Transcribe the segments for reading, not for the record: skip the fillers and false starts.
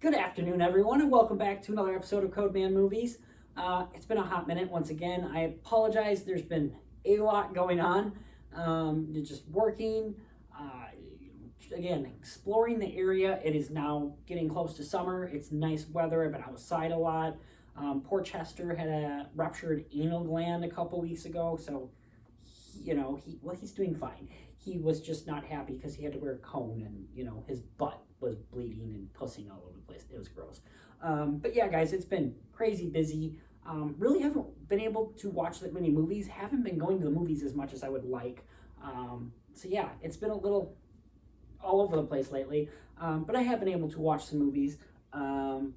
Good afternoon, everyone, and welcome back to another episode of Code Man Movies. It's been a hot minute once again. I apologize. There's been a lot going on. Just working, again, exploring the area. It is now getting close to summer. It's nice weather. I've been outside a lot. Poor Chester had a ruptured anal gland a couple weeks ago, so he's doing fine. He was just not happy because he had to wear a cone, and his butt was bleeding and pussing all over the place. It was gross. But yeah, guys, it's been crazy busy. Really haven't been able to watch that many movies. Haven't been going to the movies as much as I would like. So yeah, it's been a little all over the place lately. But I have been able to watch some movies. So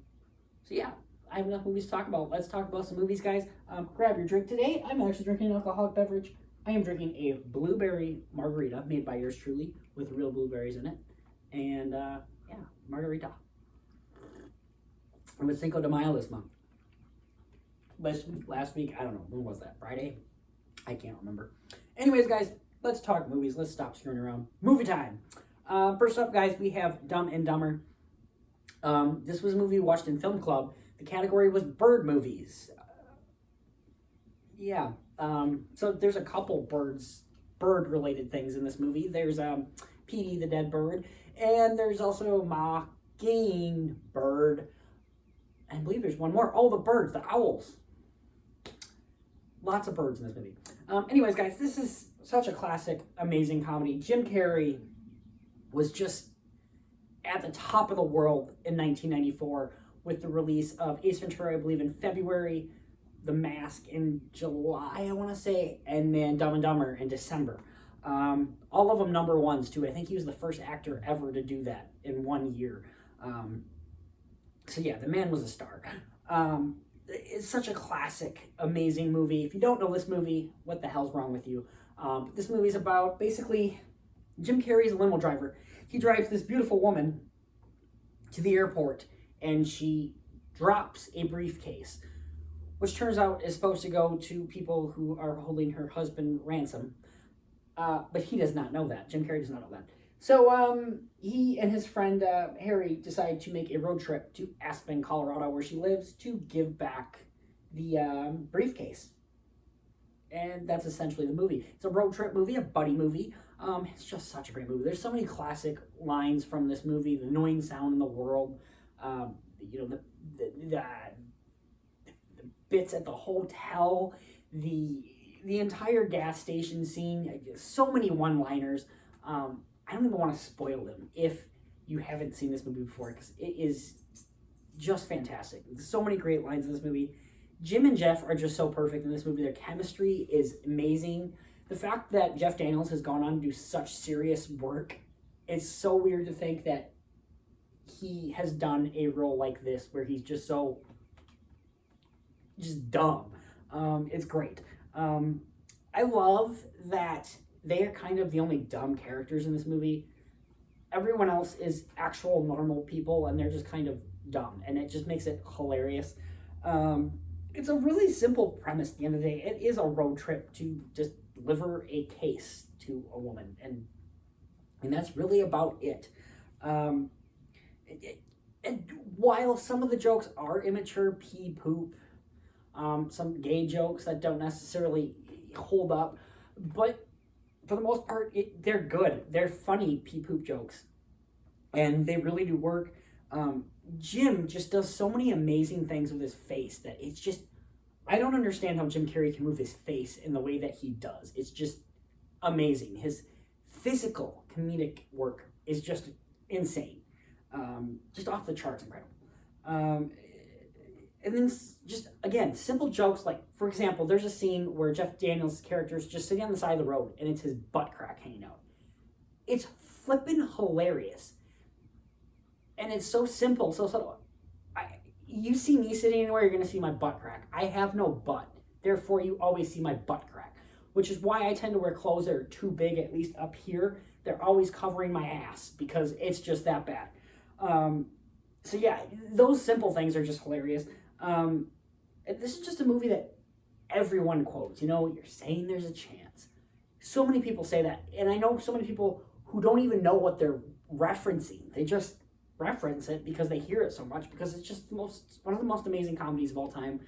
yeah, I have enough movies to talk about. Let's talk about some movies, guys. Grab your drink. Today, I'm actually drinking an alcoholic beverage. I am drinking a blueberry margarita made by yours truly with real blueberries in it. And yeah, margarita. It was Cinco de Mayo this month. Last week, I don't know, when was that? Friday? I can't remember. Anyways, guys, let's talk movies. Let's stop screwing around. Movie time. First up, guys, we have Dumb and Dumber. This was a movie we watched in Film Club. The category was bird movies. Yeah. So there's a couple bird-related things in this movie. There's Petey the dead bird, and there's also Mockingbird. I believe there's one more. Oh, the birds, the owls. Lots of birds in this movie. Anyways, guys, this is such a classic, amazing comedy. Jim Carrey was just at the top of the world in 1994 with the release of Ace Ventura, I believe, in February, The Mask in July, I want to say, and then Dumb and Dumber in December. All of them number ones, too. I think he was the first actor ever to do that in 1 year. So yeah, the man was a star. It's such a classic, amazing movie. If you don't know this movie, what the hell's wrong with you? This movie is about, basically, Jim Carrey's a limo driver. He drives this beautiful woman to the airport, and she drops a briefcase, which turns out is supposed to go to people who are holding her husband ransom. But he does not know that. Jim Carrey does not know that. So he and his friend Harry decide to make a road trip to Aspen, Colorado, where she lives, to give back the briefcase. And that's essentially the movie. It's a road trip movie, a buddy movie. It's just such a great movie. There's so many classic lines from this movie. The annoying sound in the world. The bits at the hotel. The entire gas station scene. So many one-liners. I don't even want to spoil them if you haven't seen this movie before, because it is just fantastic. There's so many great lines in this movie. Jim and Jeff are just so perfect in this movie. Their chemistry is amazing. The fact that Jeff Daniels has gone on to do such serious work, it's so weird to think that he has done a role like this where he's just dumb. It's great. I love that they are kind of the only dumb characters in this movie. Everyone else is actual normal people, and they're just kind of dumb, and it just makes it hilarious. It's a really simple premise at the end of the day. It is a road trip to just deliver a case to a woman, and that's really about it. And while some of the jokes are immature, pee poop, some gay jokes that don't necessarily hold up, but for the most part, they're good. They're funny pee-poop jokes, and they really do work. Jim just does so many amazing things with his face that it's just, I don't understand how Jim Carrey can move his face in the way that he does. It's just amazing. His physical comedic work is just insane. Just off the charts incredible. And then just, again, simple jokes like, for example, there's a scene where Jeff Daniels' character is just sitting on the side of the road and it's his butt crack hanging out. It's flippin' hilarious. And it's so simple, so subtle. You see me sitting anywhere, you're going to see my butt crack. I have no butt. Therefore, you always see my butt crack, which is why I tend to wear clothes that are too big, at least up here. They're always covering my ass because it's just that bad. So yeah, those simple things are just hilarious. This is just a movie that everyone quotes. You're saying there's a chance. So many people say that, and I know so many people who don't even know what they're referencing. They just reference it because they hear it so much, because it's just one of the most amazing comedies of all time.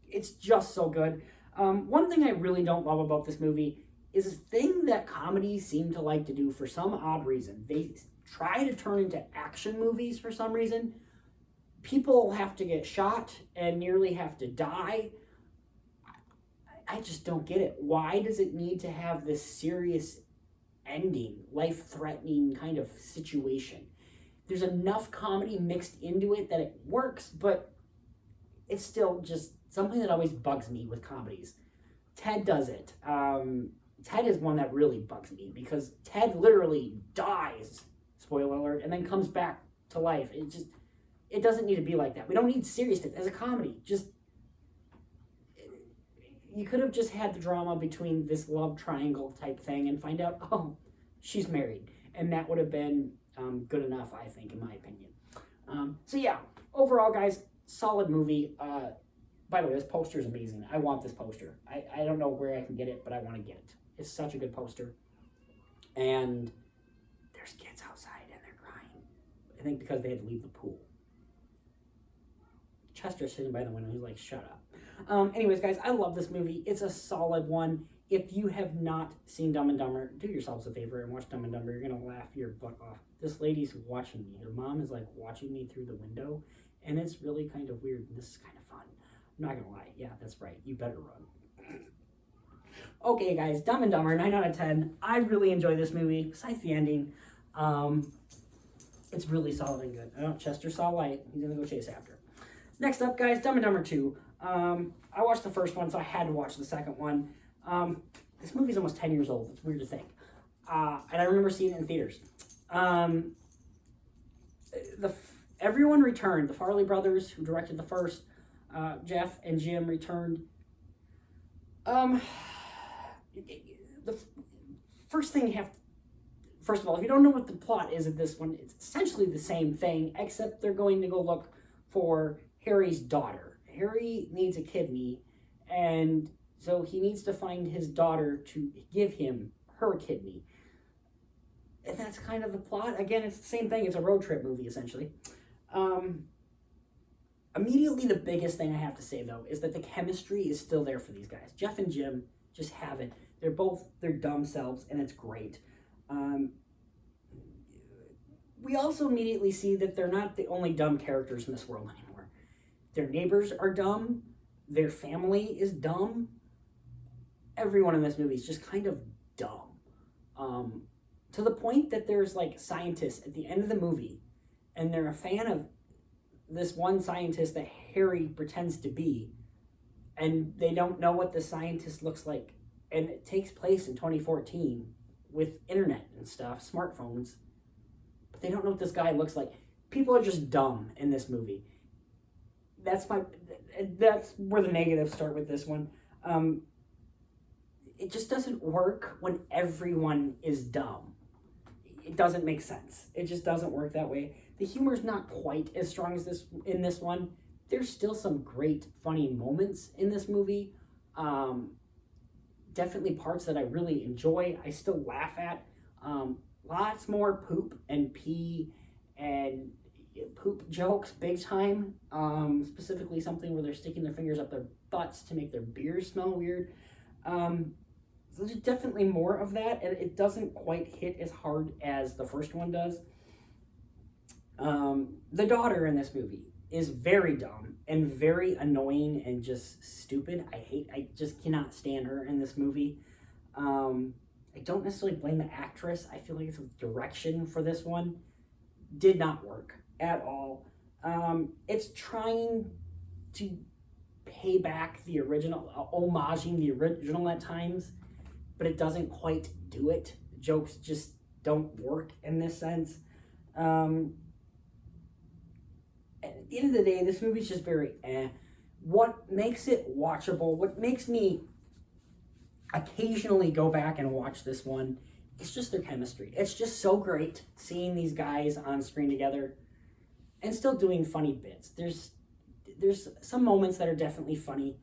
It's just so good. One thing I really don't love about this movie is a thing that comedies seem to like to do for some odd reason. They try to turn into action movies for some reason. People have to get shot and nearly have to die. I just don't get it. Why does it need to have this serious ending, life-threatening kind of situation? There's enough comedy mixed into it that it works, but it's still just something that always bugs me with comedies. Ted does it. Ted is one that really bugs me because Ted literally dies, spoiler alert, and then comes back to life. It doesn't need to be like that. We don't need seriousness as a comedy. You could have just had the drama between this love triangle type thing and find out, oh, she's married. And that would have been good enough, I think, in my opinion. So yeah, overall, guys, solid movie. By the way, this poster is amazing. I want this poster. I don't know where I can get it, but I want to get it. It's such a good poster. And there's kids outside and they're crying. I think because they had to leave the pool. Chester's sitting by the window. He's like, shut up. Anyways, guys, I love this movie. It's a solid one. If you have not seen Dumb and Dumber, do yourselves a favor and watch Dumb and Dumber. You're going to laugh your butt off. This lady's watching me. Her mom is like watching me through the window. And it's really kind of weird. This is kind of fun. I'm not going to lie. Yeah, that's right. You better run. Okay, guys, Dumb and Dumber, 9 out of 10. I really enjoy this movie, besides the ending. It's really solid and good. Oh, Chester saw light. He's going to go chase after. Next up, guys, Dumb and Dumber 2. I watched the first one, so I had to watch the second one. This movie's almost 10 years old. It's weird to think. And I remember seeing it in theaters. Everyone returned. The Farley brothers, who directed the first, Jeff and Jim returned. The first thing you have to, first of all, if you don't know what the plot is of this one, it's essentially the same thing, except they're going to go look for Harry's daughter. Harry needs a kidney, and so he needs to find his daughter to give him her kidney. And that's kind of the plot. Again, it's the same thing. It's a road trip movie, essentially. Immediately, the biggest thing I have to say, though, is that the chemistry is still there for these guys. Jeff and Jim just have it. They're both their dumb selves, and it's great. We also immediately see that they're not the only dumb characters in this world anymore. Their neighbors are dumb. Their family is dumb. Everyone in this movie is just kind of dumb. To the point that there's like scientists at the end of the movie, and they're a fan of this one scientist that Harry pretends to be, and they don't know what the scientist looks like. And it takes place in 2014 with internet and stuff, smartphones, but they don't know what this guy looks like. People are just dumb in this movie. That's where the negatives start with this one. It just doesn't work when everyone is dumb. It doesn't make sense. It just doesn't work that way. The humor's not quite as strong as this in this one. There's still some great funny moments in this movie. Definitely parts that I really enjoy. I still laugh at. Lots more poop and pee and poop jokes, big time. Specifically something where they're sticking their fingers up their butts to make their beers smell weird. So there's definitely more of that, and it doesn't quite hit as hard as the first one does. The daughter in this movie is very dumb and very annoying and just stupid. I just cannot stand her in this movie. I don't necessarily blame the actress. I feel like it's the direction for this one did not work at all. It's trying to pay back the original, homaging the original at times, but it doesn't quite do it. The jokes just don't work in this sense. At the end of the day, this movie's just very eh. What makes it watchable, what makes me occasionally go back and watch this one, it's just their chemistry. It's just so great seeing these guys on screen together and still doing funny bits. There's some moments that are definitely funny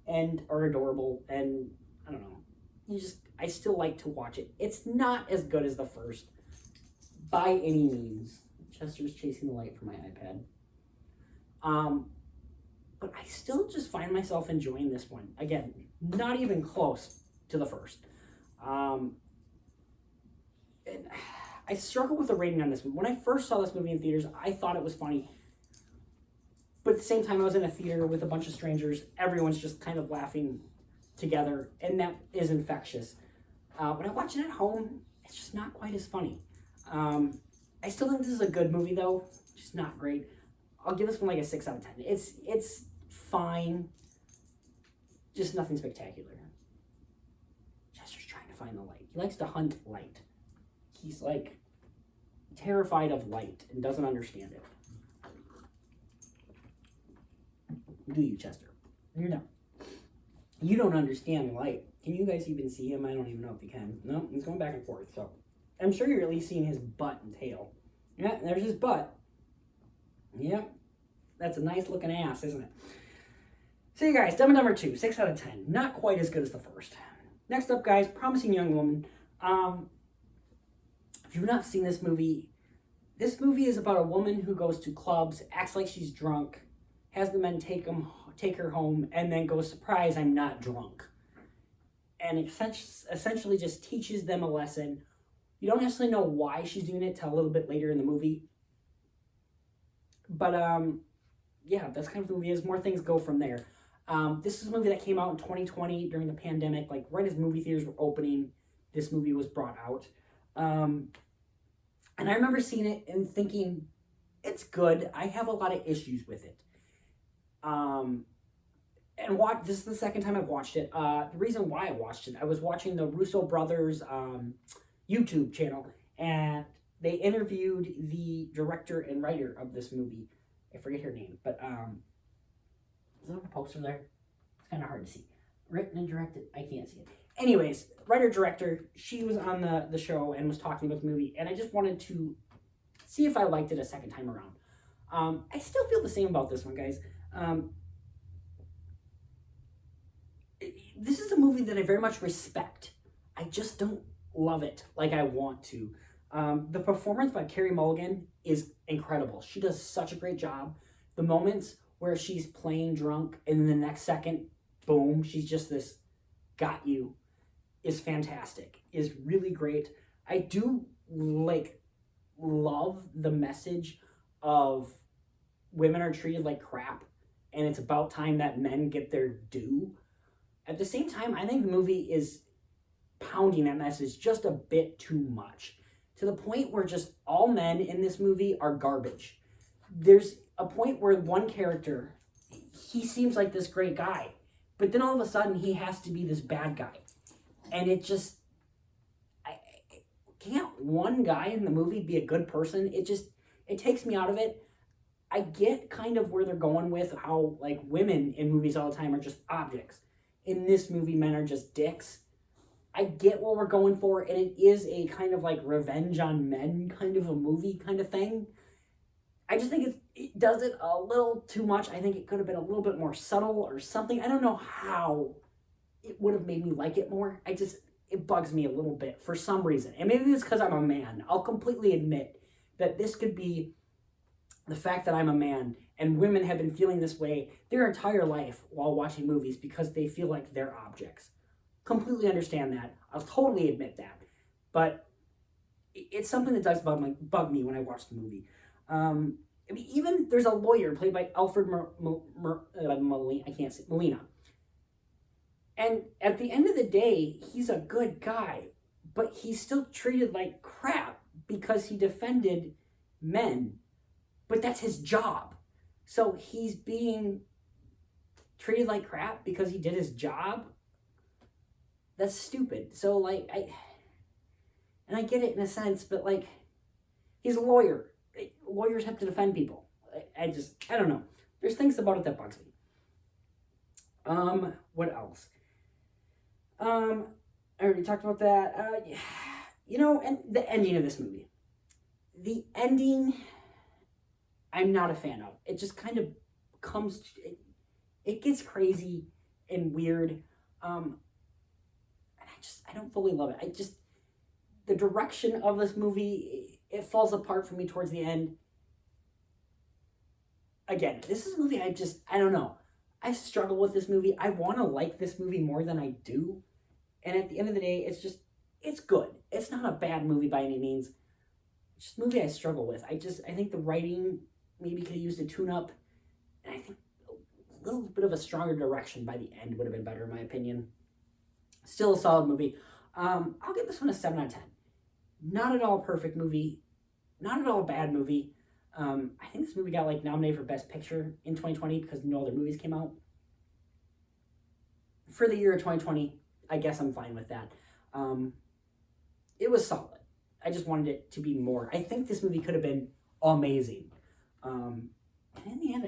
and are adorable, and I don't know. I still like to watch it. It's not as good as the first by any means. Chester's chasing the light for my iPad. But I still just find myself enjoying this one. Again, not even close to the first. And I struggle with the rating on this one. When I first saw this movie in theaters, I thought it was funny. But at the same time, I was in a theater with a bunch of strangers. Everyone's just kind of laughing together, and that is infectious. When I watch it at home, it's just not quite as funny. I still think this is a good movie, though. Just not great. I'll give this one like a 6 out of 10. It's fine. Just nothing spectacular. Chester's trying to find the light. He likes to hunt light. He's like terrified of light and doesn't understand it. Do you, Chester? No. You don't understand light. Can you guys even see him? I don't even know if you can. No, he's going back and forth. So I'm sure you're at least seeing his butt and tail. Yeah, there's his butt. Yep. That's a nice looking ass, isn't it? So you guys, Dumb and Dumber 2, 6 out of 10. Not quite as good as the first. Next up, guys, Promising Young Woman. If you've not seen this movie is about a woman who goes to clubs, acts like she's drunk, has the men take her home, and then goes, surprise, I'm not drunk. And it essentially just teaches them a lesson. You don't necessarily know why she's doing it till a little bit later in the movie. But, yeah, that's kind of the movie is. More things go from there. This is a movie that came out in 2020 during the pandemic. Like, right as movie theaters were opening, this movie was brought out. And I remember seeing it and thinking, it's good. I have a lot of issues with it. This is the second time I've watched it. The reason why I watched it, I was watching the Russo brothers YouTube channel, and they interviewed the director and writer of this movie. I forget her name, but is there a poster there? It's kind of hard to see. Written and directed, I can't see it. Anyways, writer-director, she was on the show and was talking about the movie, and I just wanted to see if I liked it a second time around. I still feel the same about this one, guys. This is a movie that I very much respect. I just don't love it like I want to. The performance by Carey Mulligan is incredible. She does such a great job. The moments where she's playing drunk and the next second, boom, she's just this got you, is fantastic, is really great. I do love the message of women are treated like crap and it's about time that men get their due. At the same time, I think the movie is pounding that message just a bit too much, to the point where just all men in this movie are garbage. There's a point where one character, he seems like this great guy, but then all of a sudden he has to be this bad guy. And it just, can't one guy in the movie be a good person? It takes me out of it. I get kind of where they're going with how, like, women in movies all the time are just objects. In this movie, men are just dicks. I get what we're going for, and it is a kind of like revenge on men kind of a movie kind of thing. I just think it does it a little too much. I think it could have been a little bit more subtle or something. I don't know how it would have made me like it more. It bugs me a little bit for some reason. And maybe it's because I'm a man. I'll completely admit that this could be the fact that I'm a man, and women have been feeling this way their entire life while watching movies because they feel like they're objects. Completely understand that. I'll totally admit that. But it's something that does bug me when I watch the movie. Even there's a lawyer played by Alfred Molina. And at the end of the day, he's a good guy, but he's still treated like crap because he defended men. But that's his job. So he's being treated like crap because he did his job? That's stupid. So, I get it in a sense, but, he's a lawyer. Lawyers have to defend people. I don't know. There's things about it that bugs me. What else? I already talked about that. And the ending of this movie. The ending, I'm not a fan of. It just kind of comes, it gets crazy and weird. And I don't fully love it. The direction of this movie, it falls apart for me towards the end. again, this is a movie I don't know. I struggle with this movie. I want to like this movie more than I do. And at the end of the day, it's good. It's not a bad movie by any means. It's just a movie I struggle with. I think the writing maybe could have used a tune-up. And I think a little bit of a stronger direction by the end would have been better, in my opinion. Still a solid movie. I'll give this one a 7 out of 10. Not at all a perfect movie. Not at all a bad movie. I think this movie got nominated for Best Picture in 2020 because no other movies came out. For the year of 2020, I guess I'm fine with that. It was solid. I just wanted it to be more. I think this movie could have been amazing. And in the end,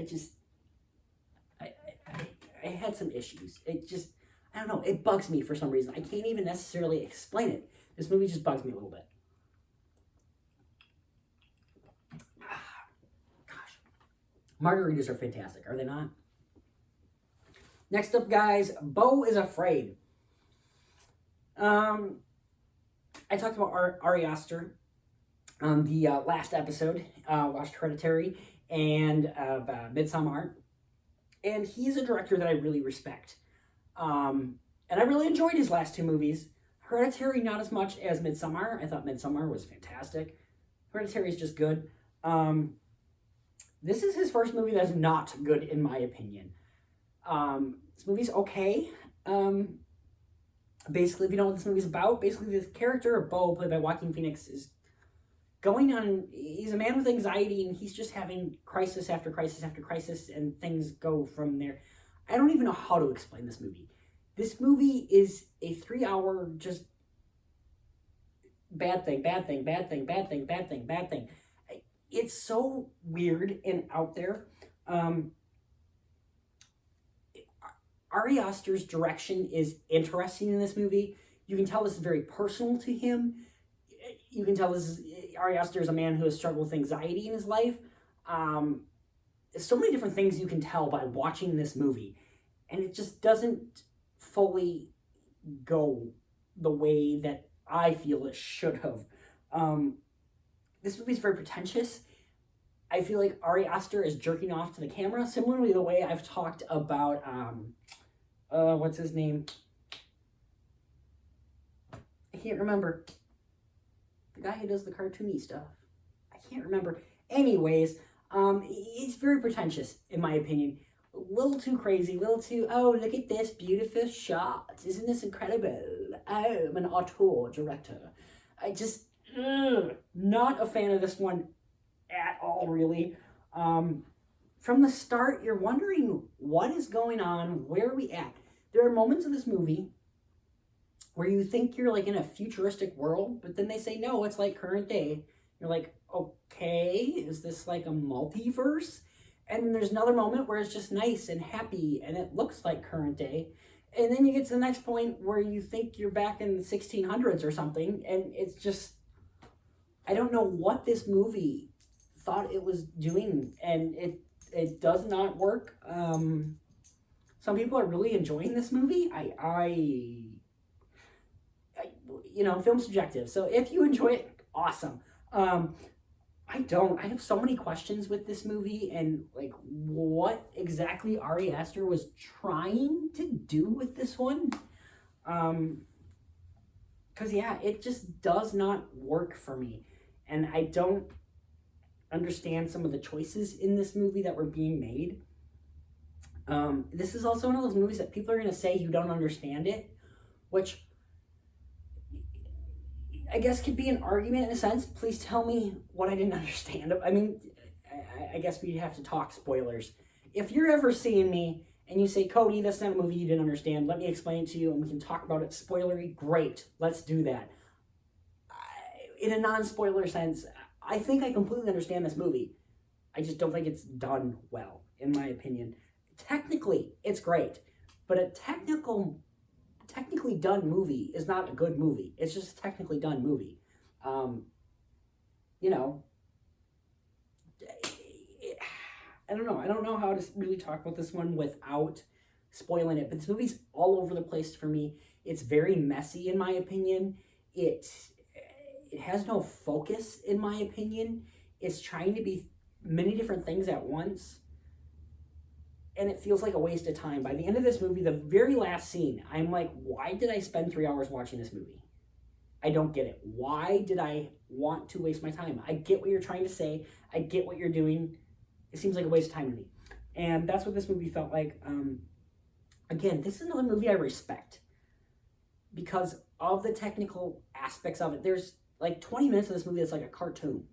I had some issues. I don't know, it bugs me for some reason. I can't even necessarily explain it. This movie just bugs me a little bit. Gosh. Margaritas are fantastic, are they not? Next up, guys, Beau is Afraid. I talked about Ari Aster on the last episode. Watched Hereditary and Midsommar. And he's a director that I really respect. And I really enjoyed his last two movies. Hereditary, not as much as Midsommar. I thought Midsommar was fantastic. Hereditary is just good. This is his first movie that's not good, in my opinion. This movie's okay. Basically, if you know what this movie's about, basically the character of Beau, played by Joaquin Phoenix, is going on, he's a man with anxiety, and he's just having crisis after crisis after crisis, and things go from there. I don't even know how to explain this movie. This movie is a 3-hour just bad thing, bad thing, bad thing, bad thing, bad thing, bad thing. It's so weird and out there. Ari Aster's direction is interesting in this movie. You can tell this is very personal to him. You can tell Ari Aster is a man who has struggled with anxiety in his life. So many different things you can tell by watching this movie. And it just doesn't fully go the way that I feel it should have. This movie is very pretentious. I feel like Ari Aster is jerking off to the camera, similarly the way I've talked about, what's his name? I can't remember. The guy who does the cartoony stuff. I can't remember. Anyways, it's very pretentious, in my opinion. A little too crazy, a little too, oh, look at this beautiful shot. Isn't this incredible? Oh, I'm an auteur director. I just, not a fan of this one at all, really. From the start, you're wondering what is going on, where are we at? There are moments of this movie where you think you're in a futuristic world, but then they say, no, it's current day. You're like, okay, is this a multiverse? And then there's another moment where it's just nice and happy and it looks like current day. And then you get to the next point where you think you're back in the 1600s or something, and it's just, I don't know what this movie thought it was doing, and it does not work. Some people are really enjoying this movie. I film's subjective. So if you enjoy it, awesome. I don't. I have so many questions with this movie and what exactly Ari Aster was trying to do with this one. Because it just does not work for me. And I don't understand some of the choices in this movie that were being made. This is also one of those movies that people are going to say you don't understand it, which I guess could be an argument in a sense. Please tell me what I didn't understand. I mean, I guess we'd have to talk spoilers. If you're ever seeing me and you say, Cody, that's not a movie you didn't understand, let me explain it to you and we can talk about it spoilery, great, let's do that. In a non-spoiler sense, I think I completely understand this movie. I just don't think it's done well, in my opinion. Technically, it's great, but a technically done movie is not a good movie. It's just a technically done movie. I don't know. I don't know how to really talk about this one without spoiling it, but this movie's all over the place for me. It's very messy, in my opinion. It has no focus, in my opinion. It's trying to be many different things at once. and it feels like a waste of time. By the end of this movie, the very last scene, I'm like, why did I spend 3 hours watching this movie? I don't get it. Why did I want to waste my time? I get what you're trying to say. I get what you're doing. It seems like a waste of time to me. And that's what this movie felt like. Again, this is another movie I respect because of the technical aspects of it. There's like 20 minutes of this movie that's like a cartoon.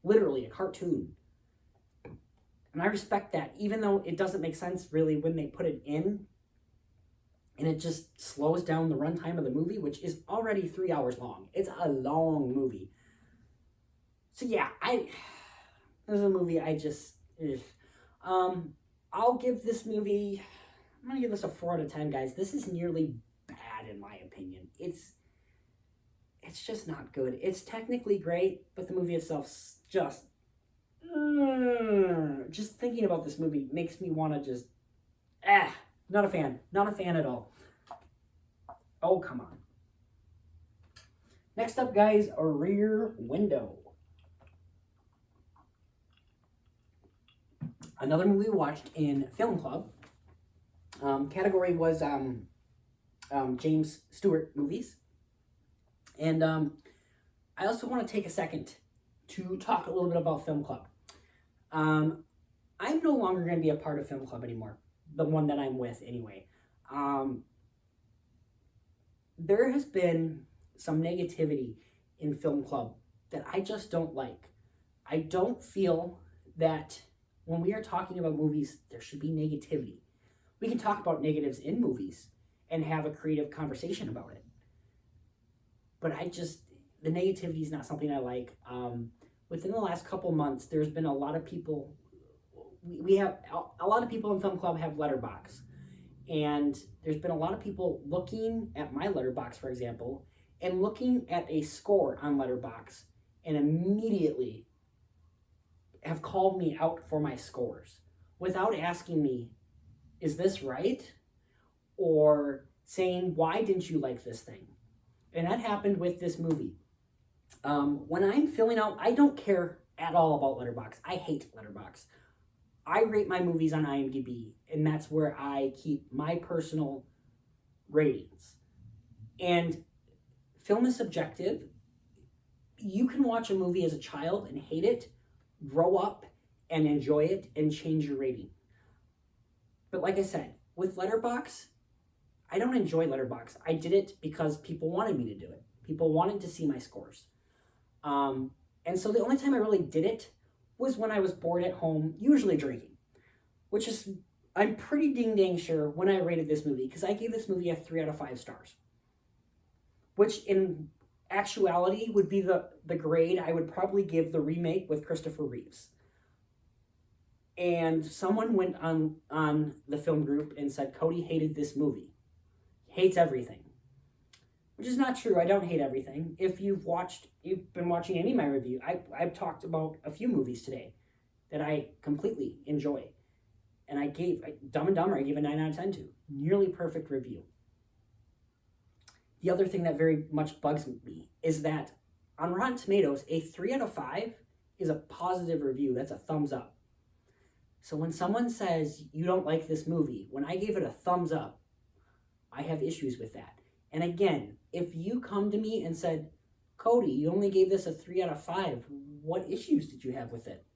Literally a cartoon. And I respect that, even though it doesn't make sense really when they put it in. And it just slows down the runtime of the movie, which is already 3 hours long. It's a long movie. So yeah, this is a movie I just... I'll give this movie... I'm going to give this a 4 out of 10, guys. This is nearly bad, in my opinion. It's just not good. It's technically great, but the movie itself's just... just thinking about this movie makes me want to just... Not a fan. Not a fan at all. Oh, come on. Next up, guys, a Rear Window. Another movie we watched in Film Club. Category was James Stewart movies. And I also want to take a second to talk a little bit about Film Club. I'm no longer going to be a part of Film Club anymore. The one that I'm with anyway. There has been some negativity in Film Club that I just don't like. I don't feel that when we are talking about movies, there should be negativity. We can talk about negatives in movies and have a creative conversation about it. But the negativity is not something I like. Within the last couple months, there's been a lot of people... We have a lot of people in Film Club have Letterboxd, and there's been a lot of people looking at my Letterboxd, for example, and looking at a score on Letterboxd, and immediately have called me out for my scores without asking me, is this right? Or saying, why didn't you like this thing? And that happened with this movie. When I'm filling out, I don't care at all about Letterboxd. I hate Letterboxd. I rate my movies on IMDb, and that's where I keep my personal ratings. And film is subjective. You can watch a movie as a child and hate it, grow up and enjoy it, and change your rating. But like I said, with Letterboxd, I don't enjoy Letterboxd. I did it because people wanted me to do it. People wanted to see my scores. And so the only time I really did it was when I was bored at home, usually drinking, which is, I'm pretty dang sure when I rated this movie, because I gave this movie a 3 out of 5 stars, which in actuality would be the grade I would probably give the remake with Christopher Reeves. And someone went on the film group and said, Cody hated this movie. Hates everything. Which is not true. I don't hate everything. If you've been watching any of my review, I've talked about a few movies today that I completely enjoy. And I gave Dumb and Dumber, I gave a 9 out of 10 to. Nearly perfect review. The other thing that very much bugs me is that on Rotten Tomatoes, a 3 out of 5 is a positive review. That's a thumbs up. So when someone says you don't like this movie, when I gave it a thumbs up, I have issues with that. And again, if you come to me and said, Cody, you only gave this a 3 out of 5, what issues did you have with it?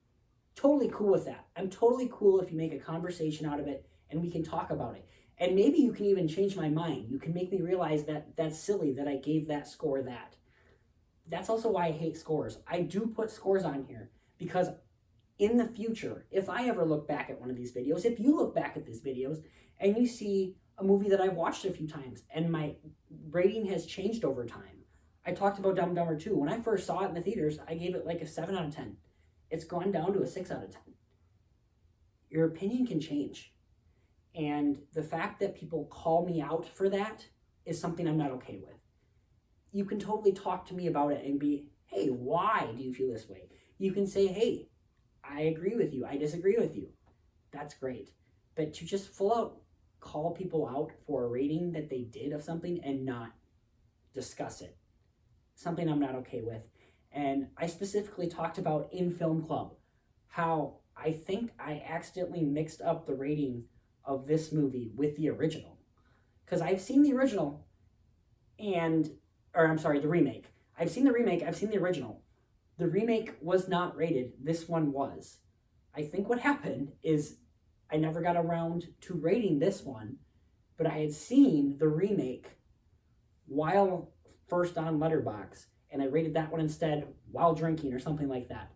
Totally cool with that. I'm totally cool if you make a conversation out of it and we can talk about it. And maybe you can even change my mind. You can make me realize that that's silly that I gave that score that. That's also why I hate scores. I do put scores on here because in the future, if I ever look back at one of these videos, if you look back at these videos and you see a movie that I've watched a few times and my rating has changed over time. I talked about Dumb and Dumber 2. When I first saw it in the theaters, I gave it like a 7 out of 10. It's gone down to a 6 out of 10. Your opinion can change. And the fact that people call me out for that is something I'm not okay with. You can totally talk to me about it and be, hey, why do you feel this way? You can say, hey, I agree with you. I disagree with you. That's great. But to just full out call people out for a rating that they did of something and not discuss it, something I'm not okay with. And I specifically talked about in Film Club how I think I accidentally mixed up the rating of this movie with the original. Because I've seen the original the remake. I've seen the remake, I've seen the original. The remake was not rated. This one was. I think what happened is I never got around to rating this one, but I had seen the remake while first on Letterboxd, and I rated that one instead while drinking or something like that.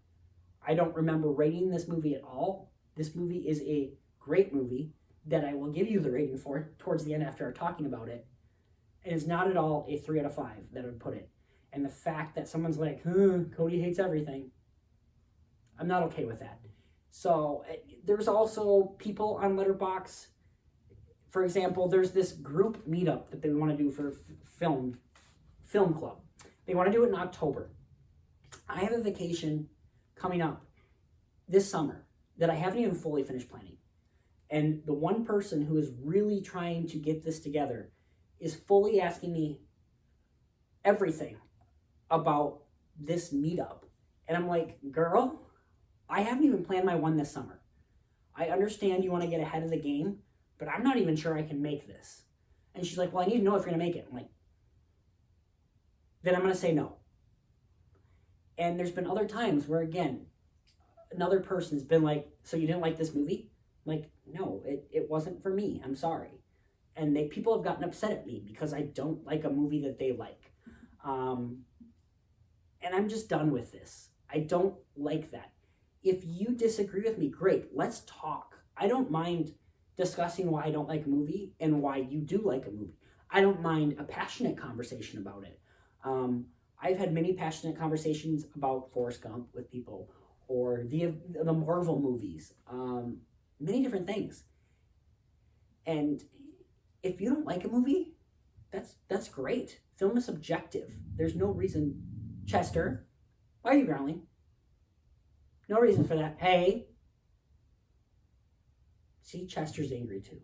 I don't remember rating this movie at all. This movie is a great movie that I will give you the rating for towards the end after talking about it. It is not at all a 3 out of 5 that I would put it. And the fact that someone's like, Cody hates everything, I'm not okay with that. So there's also people on Letterboxd. For example, there's this group meetup that they want to do for film club. They want to do it in October. I have a vacation coming up this summer that I haven't even fully finished planning. And the one person who is really trying to get this together is fully asking me everything about this meetup. And I'm like, girl, I haven't even planned my one this summer. I understand you want to get ahead of the game, but I'm not even sure I can make this. And she's like, well, I need to know if you're going to make it. I'm like, then I'm going to say no. And there's been other times where, again, another person's been like, so you didn't like this movie? I'm like, no, it wasn't for me. I'm sorry. And people have gotten upset at me because I don't like a movie that they like. And I'm just done with this. I don't like that. If you disagree with me, great, let's talk. I don't mind discussing why I don't like a movie and why you do like a movie. I don't mind a passionate conversation about it. I've had many passionate conversations about Forrest Gump with people, or the Marvel movies, many different things. And if you don't like a movie, that's great. Film is subjective. There's no reason. Chester, why are you growling? No reason for that. Hey. See, Chester's angry too.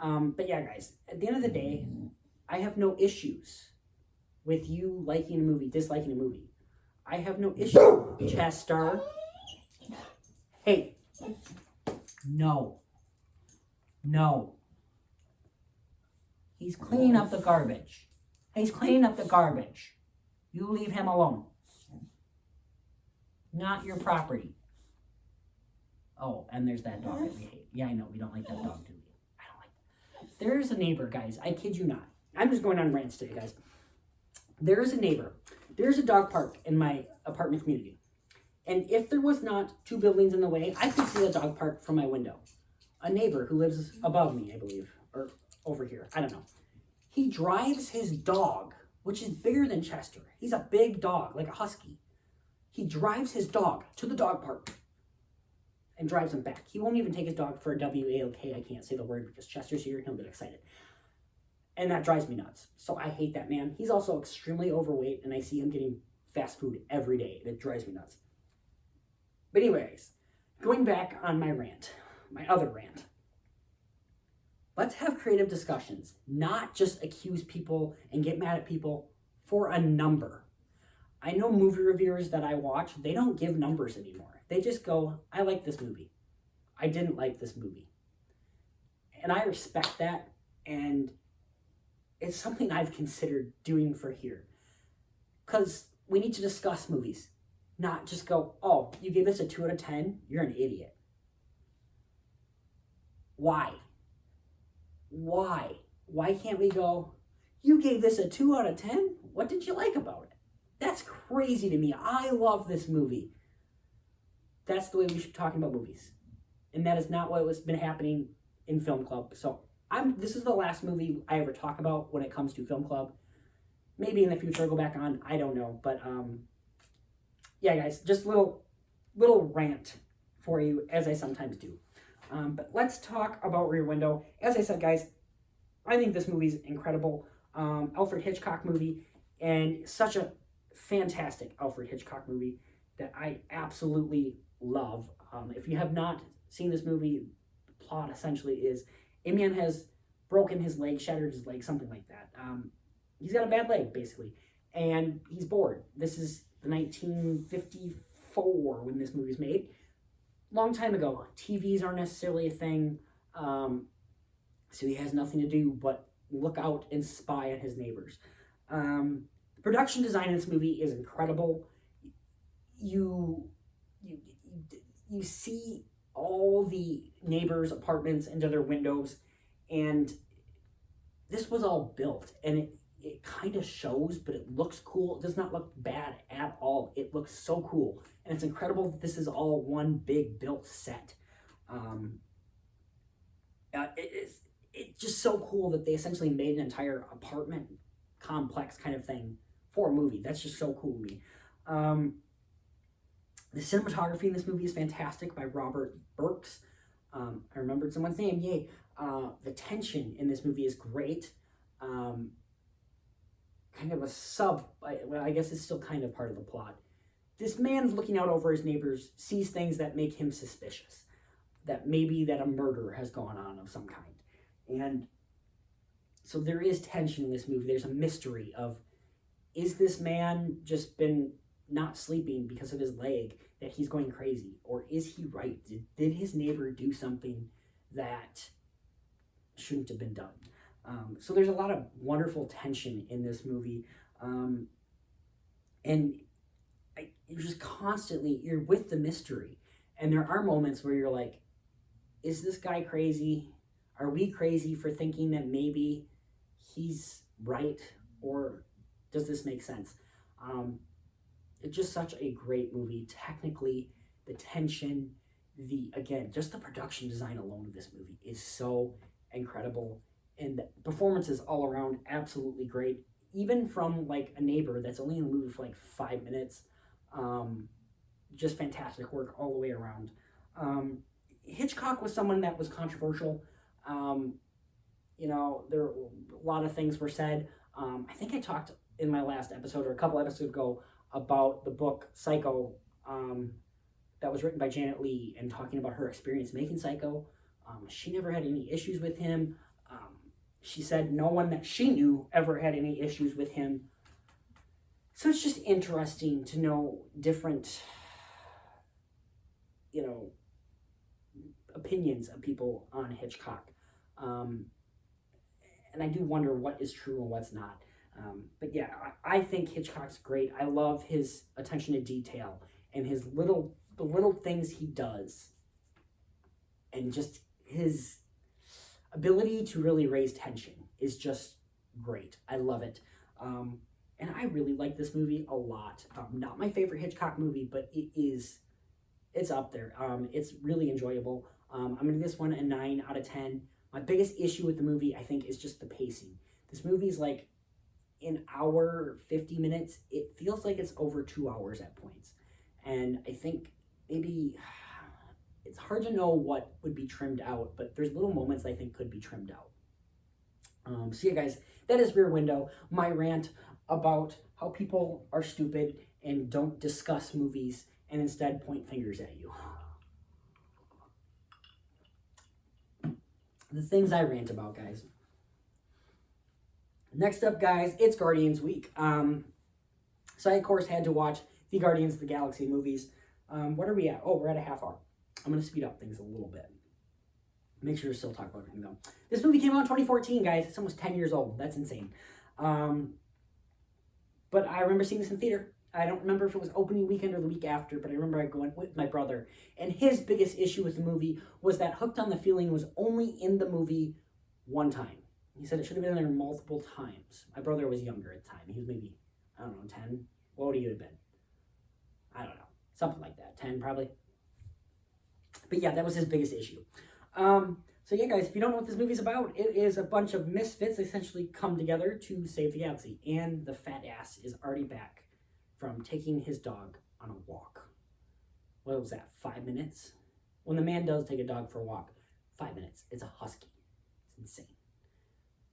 But yeah, guys, at the end of the day, I have no issues with you liking a movie, disliking a movie. I have no issue. Chester. Hey. No. He's cleaning up the garbage. He's cleaning up the garbage. You leave him alone. Not your property. Oh, and there's that dog that we hate. Yeah, I know. We don't like that dog, do we? I don't like that. There's a neighbor, guys. I kid you not. I'm just going on rants today, guys. There is a neighbor. There's a dog park in my apartment community. And if there was not 2 buildings in the way, I could see the dog park from my window. A neighbor who lives above me, I believe, or over here. I don't know. He drives his dog, which is bigger than Chester. He's a big dog, like a husky. He drives his dog to the dog park and drives him back. He won't even take his dog for a W-A-L-K. I can't say the word because Chester's here and he'll get excited. And that drives me nuts. So I hate that man. He's also extremely overweight, and I see him getting fast food every day, and it drives me nuts. But anyways, going back on my rant, my other rant. Let's have creative discussions, not just accuse people and get mad at people for a number. I know movie reviewers that I watch, they don't give numbers anymore. They just go, I like this movie. I didn't like this movie. And I respect that, and it's something I've considered doing for here. Because we need to discuss movies, not just go, oh, you gave this a 2 out of 10? You're an idiot. Why? Why can't we go, you gave this a 2 out of 10? What did you like about it? That's crazy to me. I love this movie. That's the way we should be talking about movies. And that is not what has been happening in Film Club. So this is the last movie I ever talk about when it comes to Film Club. Maybe in the future I'll go back on. I don't know. But yeah, guys, just little rant for you, as I sometimes do. But let's talk about Rear Window. As I said, guys, I think this movie is incredible. Alfred Hitchcock movie, and such a fantastic Alfred Hitchcock movie that I absolutely love. If you have not seen this movie, the plot essentially is a man has broken his leg, shattered his leg, something like that. He's got a bad leg, basically, and he's bored. This is 1954 when this movie is made. long time ago, TVs aren't necessarily a thing, so he has nothing to do but look out and spy on his neighbors. The production design in this movie is incredible. You see all the neighbors' apartments into their windows, and this was all built, and it kind of shows, but it looks cool. It does not look bad at all. It looks so cool, and it's incredible that this is all one big built set. It's just so cool that they essentially made an entire apartment complex kind of thing for a movie. That's just so cool to me. The cinematography in this movie is fantastic by Robert Burks. I remembered someone's name, yay. The tension in this movie is great. Kind of a I guess it's still kind of part of the plot. This man's looking out over his neighbors, sees things that make him suspicious. That maybe that a murder has gone on of some kind. And so there is tension in this movie. There's a mystery of, is this man just been not sleeping because of his leg, that he's going crazy? Or is he right? Did his neighbor do something that shouldn't have been done? So there's a lot of wonderful tension in this movie. And you're just constantly, you're with the mystery. And there are moments where you're like, is this guy crazy? Are we crazy for thinking that maybe he's right? Or does this make sense? It's just such a great movie. Technically, the tension, again, just the production design alone of this movie is so incredible. And the performances all around, absolutely great. Even from like a neighbor that's only in the movie for like 5 minutes. Just fantastic work all the way around. Hitchcock was someone that was controversial. There a lot of things were said. I think I talked in my last episode or a couple episodes ago about the book Psycho that was written by Janet Leigh and talking about her experience making Psycho. She never had any issues with him. She said no one that she knew ever had any issues with him. So it's just interesting to know different, opinions of people on Hitchcock. And I do wonder what is true and what's not. But yeah, I think Hitchcock's great. I love his attention to detail and the little things he does, and just his ability to really raise tension is just great. I love it. And I really like this movie a lot. Not my favorite Hitchcock movie, but it's up there. It's really enjoyable. I'm going to give this one a 9 out of 10. My biggest issue with the movie, I think, is just the pacing. This movie is like an hour, 50 minutes. It feels like it's over 2 hours at points. And I think maybe it's hard to know what would be trimmed out, but there's little moments I think could be trimmed out. So yeah, guys, that is Rear Window, my rant about how people are stupid and don't discuss movies and instead point fingers at you. The things I rant about, guys. Next up, guys, it's Guardians Week. So I, of course, had to watch the Guardians of the Galaxy movies. What are we at? Oh, we're at a half hour. I'm going to speed up things a little bit. Make sure to still talk about everything, though. This movie came out in 2014, guys. It's almost 10 years old. That's insane. But I remember seeing this in theater. I don't remember if it was opening weekend or the week after, but I remember I going with my brother. And his biggest issue with the movie was that Hooked on the Feeling was only in the movie one time. He said it should have been there multiple times. My brother was younger at the time. He was maybe, 10. What would he have been? I don't know. Something like that. 10 probably. But yeah, that was his biggest issue. So yeah, guys, if you don't know what this movie's about, it is a bunch of misfits essentially come together to save the galaxy. And the fat ass is already back from taking his dog on a walk. What was that, 5 minutes? When the man does take a dog for a walk, 5 minutes. It's a husky. It's insane.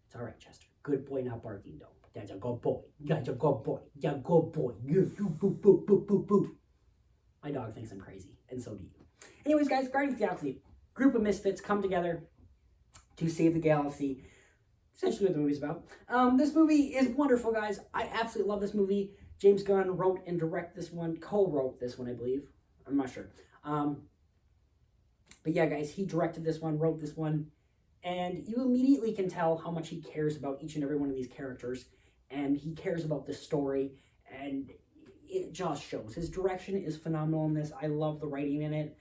It's all right, Chester. Good boy, not barking, though. That's a good boy. That's a good boy. Yeah, good boy. Yeah, boo, boo, boo, boo, boo. My dog thinks I'm crazy, and so do you. Anyways, guys, Guardians of the Galaxy. Group of misfits come together to save the galaxy. Essentially what the movie's about. This movie is wonderful, guys. I absolutely love this movie. James Gunn wrote and directed this one. Co-wrote this one, I believe. I'm not sure. But yeah, guys, he directed this one, wrote this one, and you immediately can tell how much he cares about each and every one of these characters, and he cares about the story, and it just shows. His direction is phenomenal in this. I love the writing in it.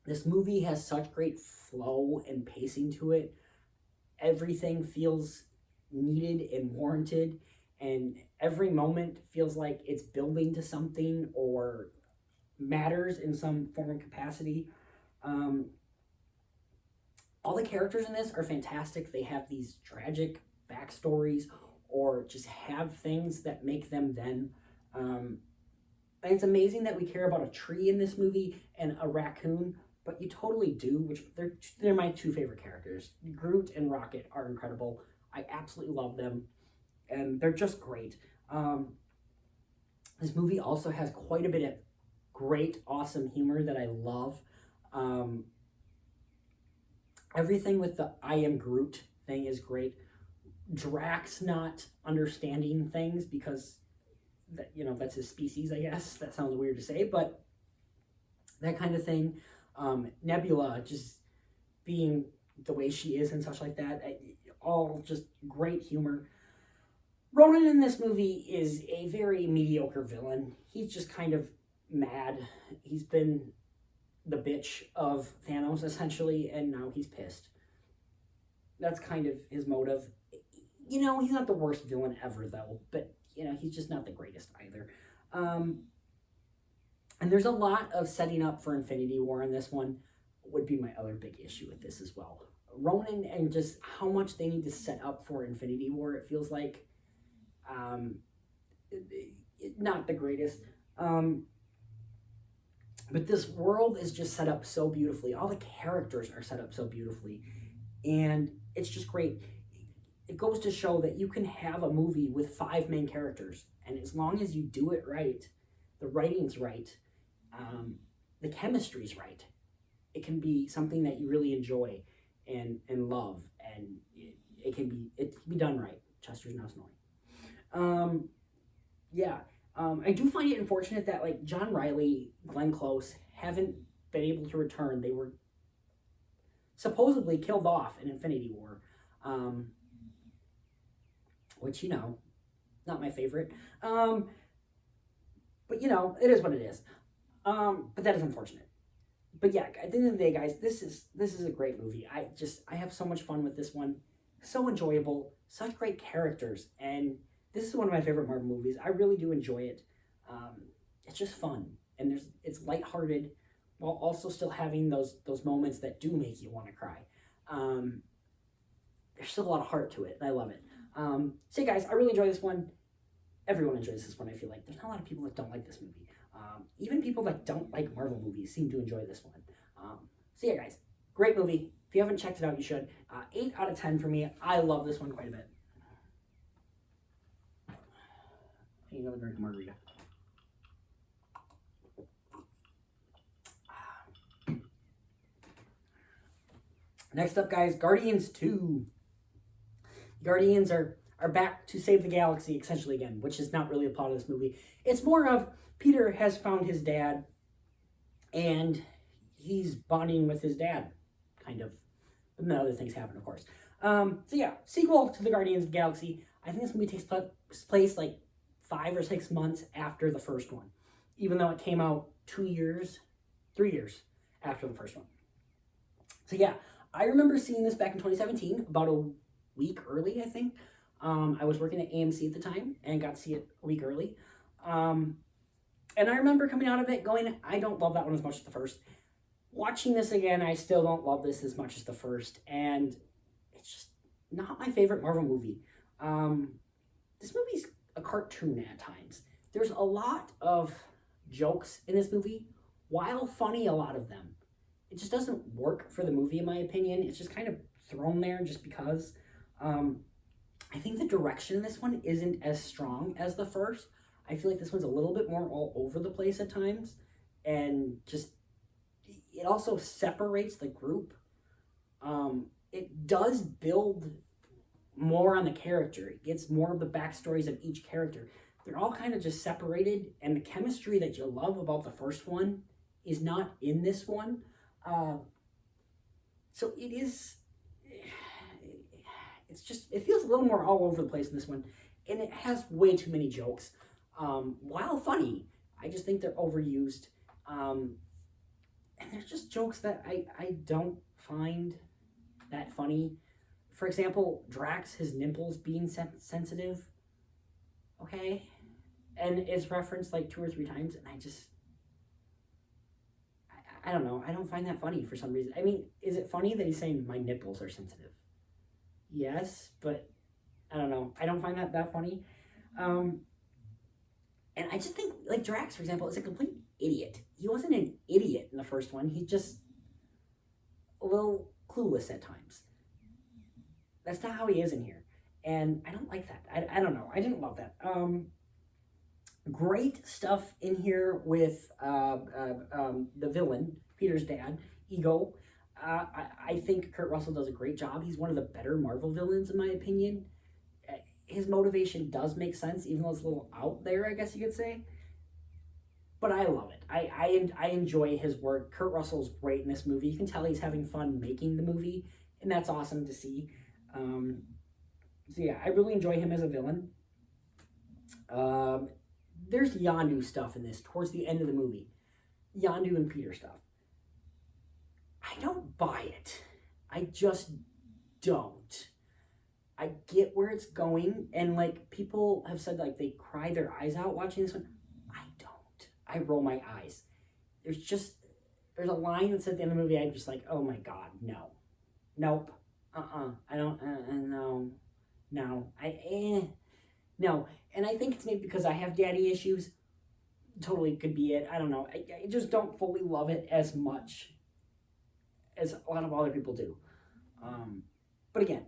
This movie has such great flow and pacing to it. Everything feels needed and warranted, and every moment feels like it's building to something or matters in some form and capacity. All the characters in this are fantastic. They have these tragic backstories or just have things that make them then. And it's amazing that we care about a tree in this movie and a raccoon, but you totally do, which they're my two favorite characters. Groot and Rocket are incredible. I absolutely love them, and they're just great. This movie also has quite a bit of great, awesome humor that I love. Everything with the I am Groot thing is great. Drax not understanding things because that's his species, I guess. That sounds weird to say, but that kind of thing. Nebula just being the way she is and such like that. All just great humor. Ronan in this movie is a very mediocre villain. He's just kind of mad. He's been the bitch of Thanos, essentially, and now he's pissed. That's kind of his motive. He's not the worst villain ever, though, but, he's just not the greatest either. And there's a lot of setting up for Infinity War in this one, would be my other big issue with this as well. Ronan and just how much they need to set up for Infinity War, it feels like not the greatest. But this world is just set up so beautifully. All the characters are set up so beautifully. And it's just great. It goes to show that you can have a movie with 5 main characters. And as long as you do it right, the writing's right, the chemistry's right, it can be something that you really enjoy and love. And it can be done right. Chester's now snoring. I do find it unfortunate that John Riley, Glenn Close haven't been able to return. They were supposedly killed off in Infinity War, which not my favorite. But it is what it is. But that is unfortunate. But yeah, at the end of the day, guys, this is a great movie. I have so muit's fun with this one. So enjoyable, such great characters, and this is one of my favorite Marvel movies. I really do enjoy it. It's just fun, and it's lighthearted while also still having those moments that do make you want to cry. There's still a lot of heart to it, and I love it. So yeah, guys, I really enjoy this one. Everyone enjoys this one, I feel like. There's not a lot of people that don't like this movie. Even people that don't like Marvel movies seem to enjoy this one. So yeah, guys, great movie. If you haven't checked it out, you should. 8 out of 10 for me. I love this one quite a bit. I need another drink of margarita. Next up, guys, Guardians 2. Guardians are back to save the galaxy, essentially, again, which is not really a plot of this movie. It's more of Peter has found his dad, and he's bonding with his dad, kind of. And then other things happen, of course. So yeah, sequel to the Guardians of the Galaxy. I think this movie takes place 5 or 6 months after the first one, even though it came out 3 years after the first one. So yeah, I remember seeing this back in 2017, about a week early, I think. I was working at AMC at the time and got to see it a week early. And I remember coming out of it going, I don't love that one as much as the first. Watching this again, I still don't love this as much as the first, and it's just not my favorite Marvel movie. This movie's a cartoon at times. There's a lot of jokes in this movie, while funny, a lot of them. It just doesn't work for the movie, in my opinion. It's just kind of thrown there just because. I think the direction in this one isn't as strong as the first. I feel like this one's a little bit more all over the place at times, and just it also separates the group. It does build more on the character. It gets more of the backstories of each character. They're all kind of just separated, and the chemistry that you love about the first one is not in this one. Uh, so it is, it's just, it feels a little more all over the place in this one. And it has way too many jokes. While funny, I just think they're overused. And they're just jokes that I don't find that funny. For example, Drax, his nipples being sensitive. Okay? And it's referenced like 2 or 3 times, and I don't know. I don't find that funny for some reason. I mean, is it funny that he's saying my nipples are sensitive? Yes, but I don't know. I don't find that funny. And I just think, like, Drax, for example, is a complete idiot. He wasn't an idiot in the first one. He's just a little clueless at times. That's not how he is in here. And I don't like that. I don't know. I didn't love that. Great stuff in here with the villain, Peter's dad, Ego. I think Kurt Russell does a great job. He's one of the better Marvel villains, in my opinion. His motivation does make sense, even though it's a little out there, I guess you could say. But I love it. I enjoy his work. Kurt Russell's great in this movie. You can tell he's having fun making the movie, and that's awesome to see. So yeah, I really enjoy him as a villain. There's Yondu stuff in this towards the end of the movie. Yondu and Peter stuff. I don't buy it. I just don't. I get where it's going, and like people have said, like they cry their eyes out watching this one. I don't. I roll my eyes. There's a line that's at the end of the movie. I'm just like, oh my god, no, nope, I don't, no, no, no. And I think it's maybe because I have daddy issues. Totally could be it. I don't know. I just don't fully love it as much as a lot of other people do. But again.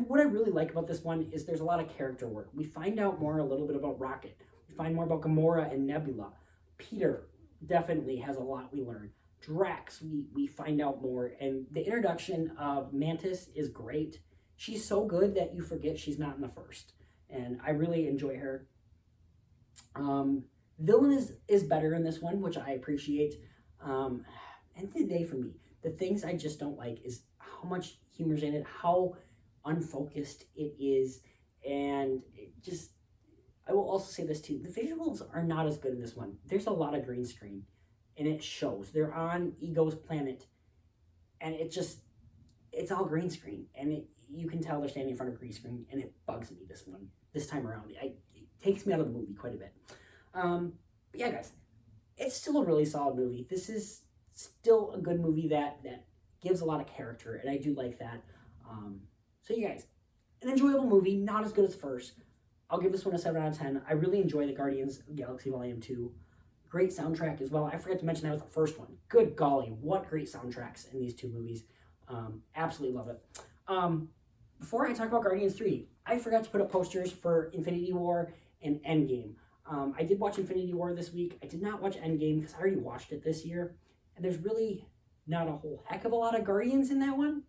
What I really like about this one is there's a lot of character work. We find out a little bit about Rocket. We find more about Gamora and Nebula. Peter definitely has a lot we learn. Drax, we find out more. And the introduction of Mantis is great. She's so good that you forget she's not in the first. And I really enjoy her. Villain is better in this one, which I appreciate. And today for me, the things I just don't like is how much humor's in it, how unfocused it is, and I will also say this too, the visuals are not as good in this one. There's a lot of green screen, and it shows. They're on Ego's planet, and it's all green screen, and you can tell they're standing in front of green screen, and it bugs me this time around. It takes me out of the movie quite a bit. But yeah, guys, it's still a really solid movie. This is still a good movie that gives a lot of character, and I do like that. So you guys, an enjoyable movie, not as good as first. I'll give this one a 7 out of 10. I really enjoy the Guardians of the Galaxy Volume 2. Great soundtrack as well. I forgot to mention that was the first one. Good golly, what great soundtracks in these 2 movies. Absolutely love it. Before I talk about Guardians 3, I forgot to put up posters for Infinity War and Endgame. I did watch Infinity War this week. I did not watch Endgame because I already watched it this year. And there's really not a whole heck of a lot of Guardians in that one.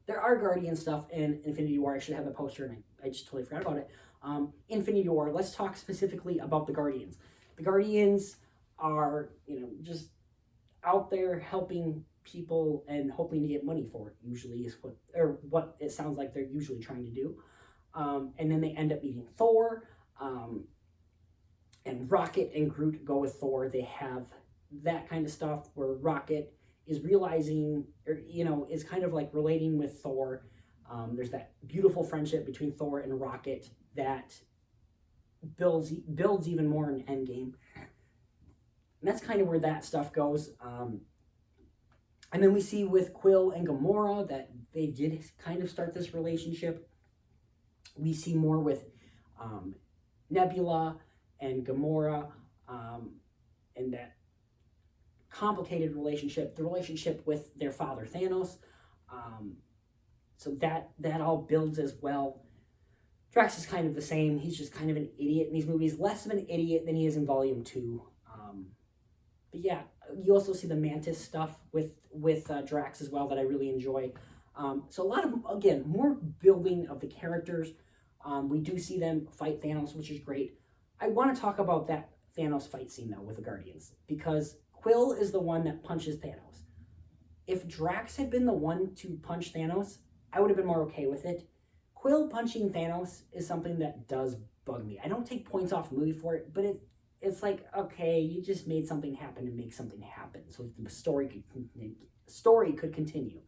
There are Guardian stuff in Infinity War. I should have the poster, and I just totally forgot about it. Infinity War, let's talk specifically about the Guardians. The Guardians are, just out there helping people and hoping to get money for it, usually is what it sounds like they're usually trying to do. And then they end up meeting Thor, and Rocket and Groot go with Thor. They have that kind of stuff where Rocket is realizing, is kind of like relating with Thor. There's that beautiful friendship between Thor and Rocket that builds even more in Endgame. And that's kind of where that stuff goes. And then we see with Quill and Gamora that they did kind of start this relationship. We see more with Nebula and Gamora, and that complicated relationship, the relationship with their father Thanos. So that all builds as well. Drax is kind of the same. He's just kind of an idiot in these movies, less of an idiot than he is in Volume 2. But yeah, you also see the Mantis stuff with Drax as well that I really enjoy. So a lot of, again, more building of the characters. We do see them fight Thanos, which is great. I want to talk about that Thanos fight scene, though, with the Guardians, because Quill is the one that punches Thanos. If Drax had been the one to punch Thanos, I would have been more okay with it. Quill punching Thanos is something that does bug me. I don't take points off the movie for it, but it's like, okay, you just made something happen to make something happen, so the story could continue.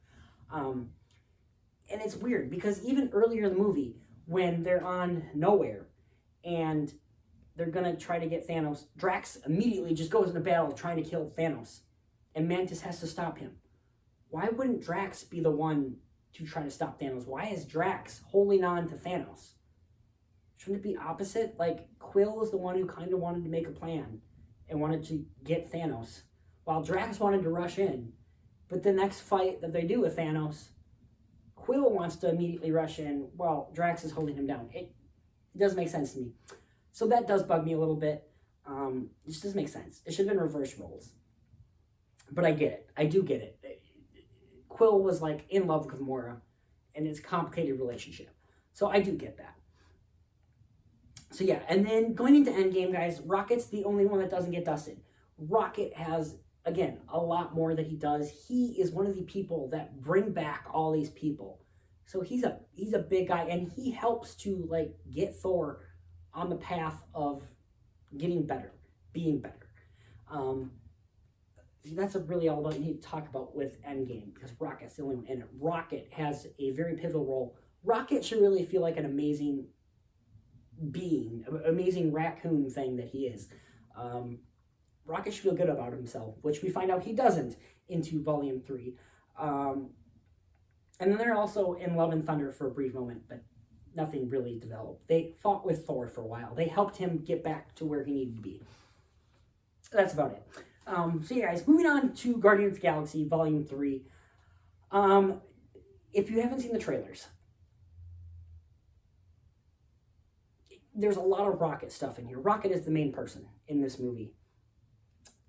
And it's weird, because even earlier in the movie, when they're on Nowhere, and they're going to try to get Thanos, Drax immediately just goes into battle trying to kill Thanos, and Mantis has to stop him. Why wouldn't Drax be the one to try to stop Thanos? Why is Drax holding on to Thanos? Shouldn't it be opposite? Like, Quill is the one who kind of wanted to make a plan and wanted to get Thanos, while Drax wanted to rush in. But the next fight that they do with Thanos, Quill wants to immediately rush in while Drax is holding him down. It doesn't make sense to me. So that does bug me a little bit. It just doesn't make sense. It should have been reverse roles. But I get it. I do get it. Quill was like in love with Gamora, and it's a complicated relationship. So I do get that. So yeah, and then going into Endgame, guys, Rocket's the only one that doesn't get dusted. Rocket has, again, a lot more that he does. He is one of the people that bring back all these people. So he's a big guy, and he helps to like get Thor on the path of getting better, being better. That's really all about you need to talk about with Endgame, because Rocket's the only one in it. Rocket has a very pivotal role. Rocket should really feel like an amazing being, amazing raccoon thing that he is. Rocket should feel good about himself, which we find out he doesn't into Volume 3. And then they're also in Love and Thunder for a brief moment, but nothing really developed. They fought with Thor for a while. They helped him get back to where he needed to be. That's about it. So yeah, guys, moving on to Guardians of the Galaxy Volume 3. If you haven't seen the trailers, there's a lot of Rocket stuff in here. Rocket is the main person in this movie.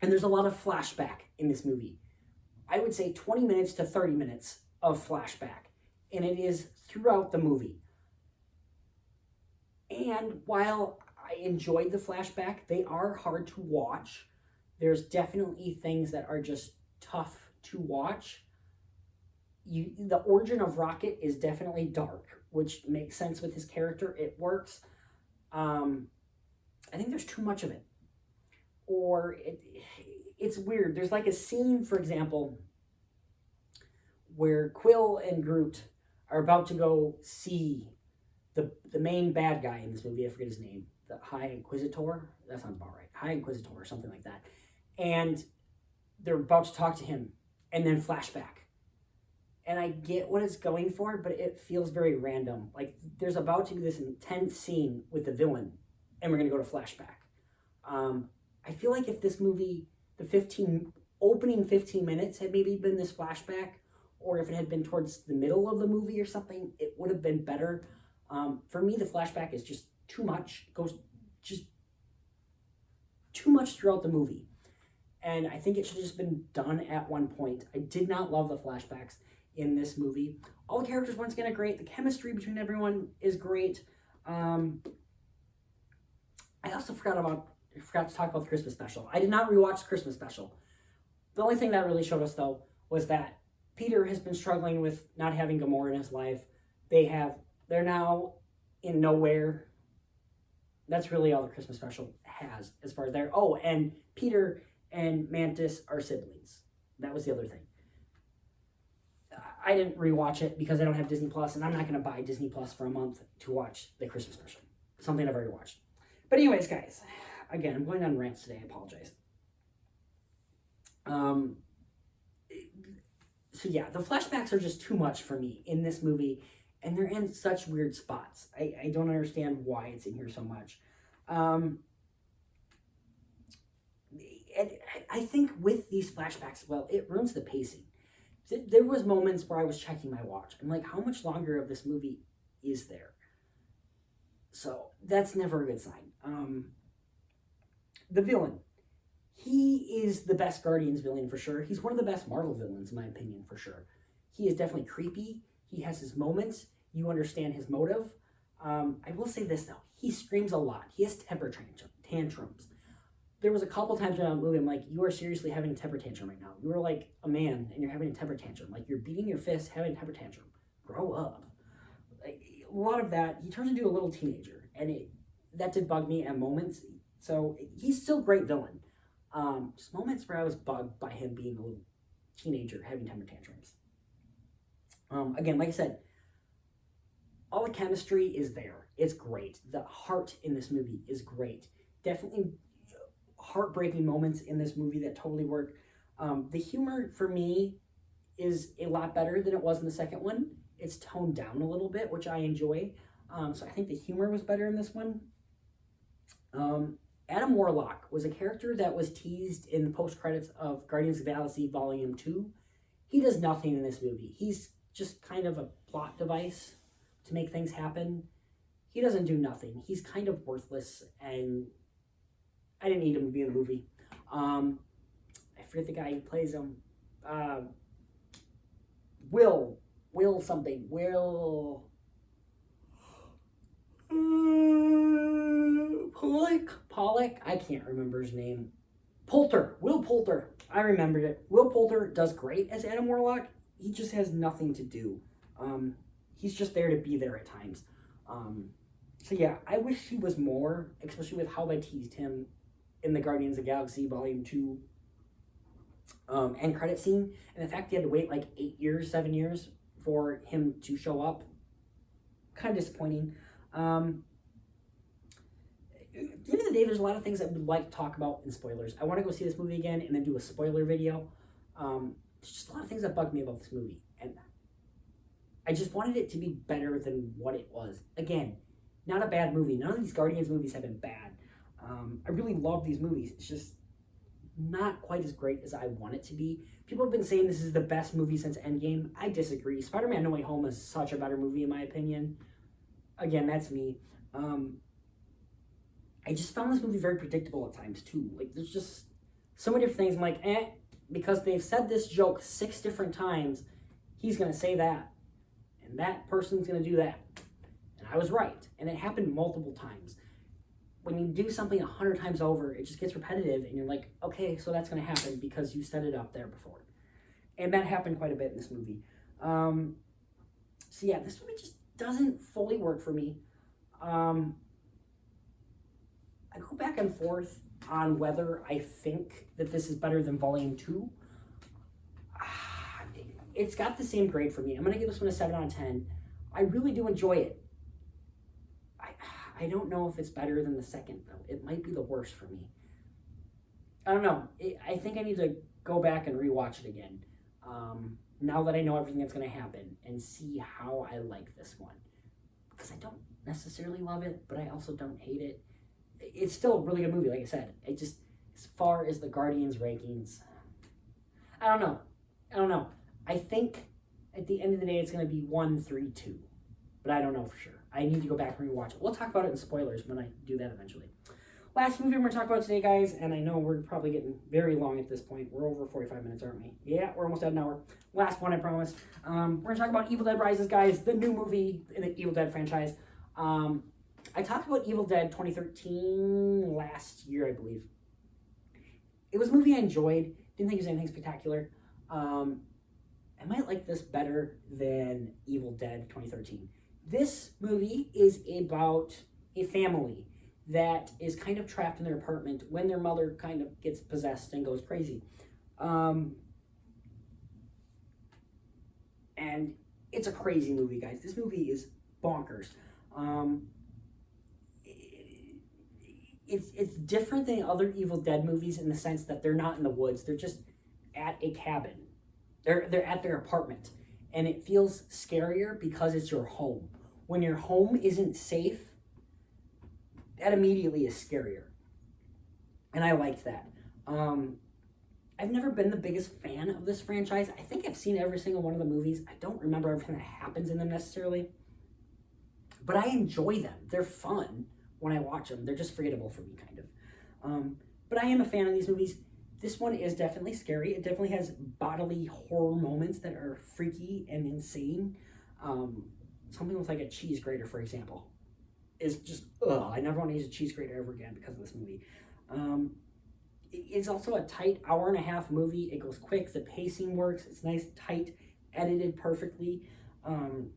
And there's a lot of flashback in this movie. I would say 20 minutes to 30 minutes of flashback. And it is throughout the movie. And while I enjoyed the flashback, they are hard to watch. There's definitely things that are just tough to watch. The origin of Rocket is definitely dark, which makes sense with his character. It works. I think there's too much of it. Or it's weird. There's like a scene, for example, where Quill and Groot are about to go see the main bad guy in this movie. I forget his name. The High Inquisitor? That sounds about right. High Inquisitor or something like that. And they're about to talk to him, and then flashback. And I get what it's going for, but it feels very random. Like, there's about to be this intense scene with the villain, and we're going to go to flashback. I feel like if this movie, the opening 15 minutes had maybe been this flashback, or if it had been towards the middle of the movie or something, it would have been better. For me, the flashback is just too much. It goes just too much throughout the movie. And I think it should have just been done at one point. I did not love the flashbacks in this movie. All the characters, once again, are great. The chemistry between everyone is great. I also forgot to talk about the Christmas special. I did not rewatch the Christmas special. The only thing that really showed us, though, was that Peter has been struggling with not having Gamora in his life. They're now in Nowhere. That's really all the Christmas special has as far as there. Oh, and Peter and Mantis are siblings. That was the other thing. I didn't rewatch it because I don't have Disney Plus, and I'm not going to buy Disney Plus for a month to watch the Christmas special. Something I've already watched. But anyways, guys, again, I'm going on rants today. I apologize. So yeah, the flashbacks are just too much for me in this movie, and they're in such weird spots. I don't understand why it's in here so much. I think with these flashbacks, well, it ruins the pacing. There was moments where I was checking my watch. I'm like, how much longer of this movie is there? So that's never a good sign. The villain. He is the best Guardians villain for sure. He's one of the best Marvel villains, in my opinion, for sure. He is definitely creepy. He has his moments. You understand his motive. I will say this, though. He screams a lot. He has temper tantrums. there was a couple times around the movie, I'm like, you are seriously having a temper tantrum right now. You are like a man and you're having a temper tantrum. Like, you're beating your fist, having a temper tantrum. Grow up. Like, a lot of that, he turns into a little teenager, and that did bug me at moments. So he's still a great villain. Just moments where I was bugged by him being a little teenager having temper tantrums. Again, like I said, all the chemistry is there. It's great. The heart in this movie is great. Definitely heartbreaking moments in this movie that totally work. The humor for me is a lot better than it was in the second one. It's toned down a little bit, which I enjoy. So I think the humor was better in this one. Adam Warlock was a character that was teased in the post-credits of Guardians of the Galaxy Volume 2. He does nothing in this movie. He's just kind of a plot device to make things happen. He doesn't do nothing. He's kind of worthless, and I didn't need him to be in the movie. I forget the guy who plays him. Will something. Pollock? I can't remember his name. Will Poulter. I remembered it. Will Poulter does great as Adam Warlock. He just has nothing to do. He's just there to be there at times. So yeah, I wish he was more, especially with how they teased him in the Guardians of the Galaxy Volume 2 end credit scene. And the fact he had to wait like 7 years for him to show up. Kind of disappointing. At the end of the day, there's a lot of things I would like to talk about in spoilers. I want to go see this movie again and then do a spoiler video. There's just a lot of things that bug me about this movie. And I just wanted it to be better than what it was. Again, not a bad movie. None of these Guardians movies have been bad. I really love these movies. It's just not quite as great as I want it to be. People have been saying this is the best movie since Endgame. I disagree. Spider-Man No Way Home is such a better movie in my opinion. Again, that's me. I just found this movie very predictable at times too. Like, there's just so many different things. I'm like, because they've said this joke 6 different times, he's going to say that. And that person's going to do that. And I was right. And it happened multiple times. When you do something 100 times over, it just gets repetitive. And you're like, okay, so that's going to happen because you set it up there before. And that happened quite a bit in this movie. So yeah, this movie just doesn't fully work for me. I go back and forth on whether I think that this is better than Volume 2. It's got the same grade for me. I'm going to give this one a 7 out of 10. I really do enjoy it. I don't know if it's better than the second, though. It might be the worst for me. I don't know. I think I need to go back and rewatch it again. Now that I know everything that's going to happen, and see how I like this one. Because I don't necessarily love it, but I also don't hate it. It's still a really good movie, like I said. It just, as far as the Guardians rankings, I don't know. I think at the end of the day, it's going to be 1, 3, 2. But I don't know for sure. I need to go back and rewatch it. We'll talk about it in spoilers when I do that eventually. Last movie we're going to talk about today, guys, and I know we're probably getting very long at this point. We're over 45 minutes, aren't we? Yeah, we're almost at an hour. Last one, I promise. We're going to talk about Evil Dead Rises, guys, the new movie in the Evil Dead franchise. I talked about Evil Dead 2013 last year, I believe. It was a movie I enjoyed. Didn't think it was anything spectacular. I might like this better than Evil Dead 2013. This movie is about a family that is kind of trapped in their apartment when their mother kind of gets possessed and goes crazy. And it's a crazy movie, guys. This movie is bonkers. It's different than other Evil Dead movies in the sense that they're not in the woods. They're just at a cabin. They're at their apartment. And it feels scarier because it's your home. When your home isn't safe, that immediately is scarier. And I liked that. I've never been the biggest fan of this franchise. I think I've seen every single one of the movies. I don't remember everything that happens in them necessarily. But I enjoy them. They're fun when I watch them. They're just forgettable for me, kind of. But I am a fan of these movies. This one is definitely scary. It definitely has bodily horror moments that are freaky and insane. Something with like a cheese grater, for example, is just, I never want to use a cheese grater ever again because of this movie. It's also a tight hour-and-a-half movie. It goes quick. The pacing works. It's nice, tight, edited perfectly. And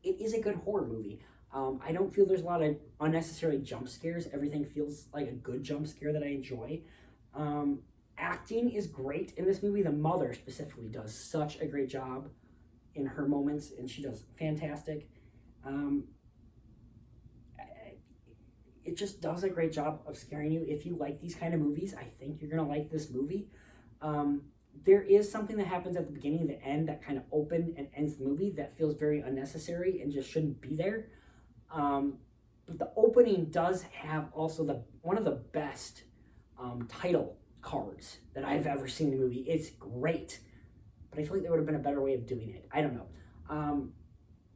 it is a good horror movie. I don't feel there's a lot of unnecessary jump scares. Everything feels like a good jump scare that I enjoy. Acting is great in this movie. The mother specifically does such a great job in her moments, and she does fantastic. It just does a great job of scaring you. If you like these kind of movies, I think you're gonna like this movie. There is something that happens at the beginning and the end that kind of open and ends the movie that feels very unnecessary and just shouldn't be there. But the opening does have also one of the best title cards that I've ever seen in a movie. It's great, but I feel like there would have been a better way of doing it. I don't know.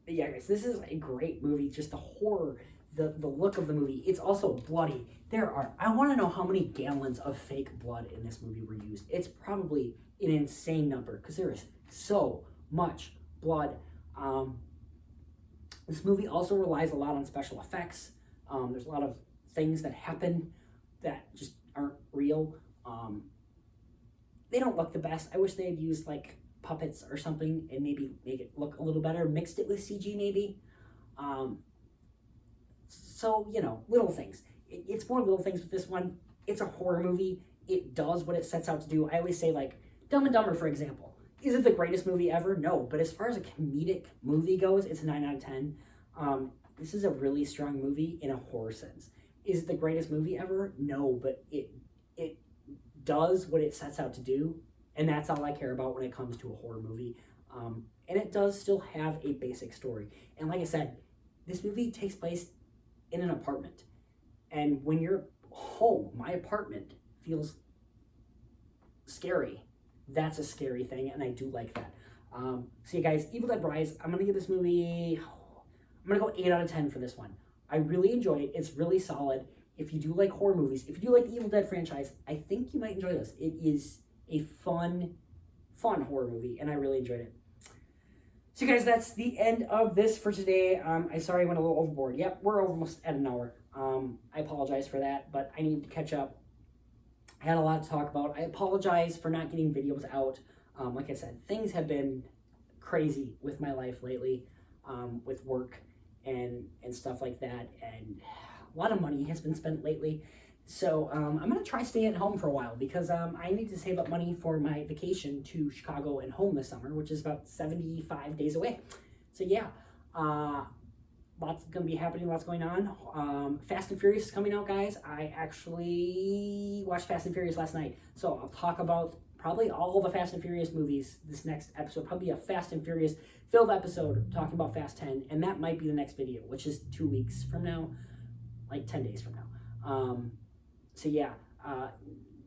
But yeah, guys, this is a great movie. Just the horror, the look of the movie. It's also bloody. I want to know how many gallons of fake blood in this movie were used. It's probably an insane number because there is so much blood. This movie also relies a lot on special effects. There's a lot of things that happen that just aren't real. They don't look the best. I wish they had used like puppets or something and maybe make it look a little better. Mixed it with CG maybe. So, you know, little things. It's more little things with this one. It's a horror movie. It does what it sets out to do. I always say, like, Dumb and Dumber, for example. Is it the greatest movie ever? No. But as far as a comedic movie goes, it's a 9 out of 10. This is a really strong movie in a horror sense. Is it the greatest movie ever? No, but it does what it sets out to do. And that's all I care about when it comes to a horror movie. And it does still have a basic story. And like I said, this movie takes place in an apartment. And when you're home, my apartment feels scary. That's a scary thing, and I do like that. So you guys, Evil Dead Rise, I'm going to give this movie, I'm going to go 8 out of 10 for this one. I really enjoy it. It's really solid. If you do like horror movies, if you do like the Evil Dead franchise, I think you might enjoy this. It is a fun horror movie, and I really enjoyed it. So you guys, that's the end of this for today. I'm sorry I went a little overboard. Yep, we're almost at an hour. I apologize for that, but I need to catch up. I had a lot to talk about. I apologize for not getting videos out. Like I said, things have been crazy with my life lately, with work and stuff like that, and a lot of money has been spent lately. So I'm going to try staying at home for a while because I need to save up money for my vacation to Chicago and home this summer, which is about 75 days away. So yeah, lots going to be happening, lots going on. Fast and Furious is coming out, guys. I actually watched Fast and Furious last night. So I'll talk about probably all the Fast and Furious movies this next episode. Probably a Fast and Furious filled episode talking about Fast 10. And that might be the next video, which is 2 weeks from now, like 10 days from now. So yeah,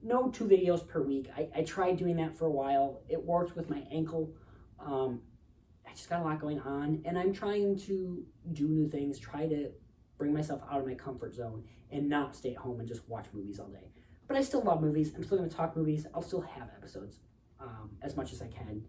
no 2 videos per week. I tried doing that for a while. It worked with my ankle. I just got a lot going on, and I'm trying to do new things, try to bring myself out of my comfort zone and not stay at home and just watch movies all day. But I still love movies. I'm still going to talk movies. I'll still have episodes as much as I can.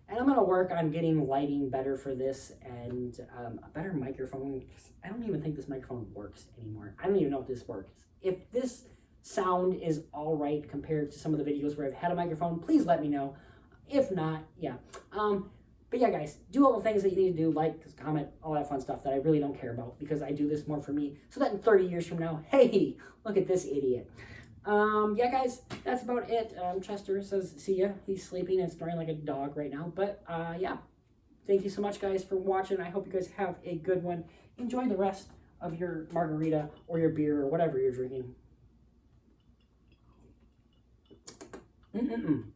And I'm going to work on getting lighting better for this and a better microphone. I don't even think this microphone works anymore. I don't even know if this works. If this sound is all right compared to some of the videos where I've had a microphone, please let me know. If not, yeah. But yeah, guys, do all the things that you need to do, like, comment, all that fun stuff that I really don't care about because I do this more for me. So that in 30 years from now, hey, look at this idiot. Yeah, guys, that's about it. Chester says, see ya. He's sleeping and snoring like a dog right now. But, yeah, thank you so much, guys, for watching. I hope you guys have a good one. Enjoy the rest of your margarita or your beer or whatever you're drinking.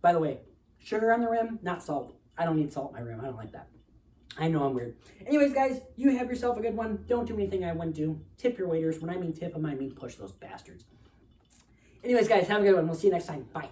By the way, sugar on the rim, not salt. I don't need salt in my rim. I don't like that. I know I'm weird. Anyways, guys, you have yourself a good one. Don't do anything I wouldn't do. Tip your waiters. When I mean tip, I mean push those bastards. Anyways, guys, have a good one. We'll see you next time. Bye.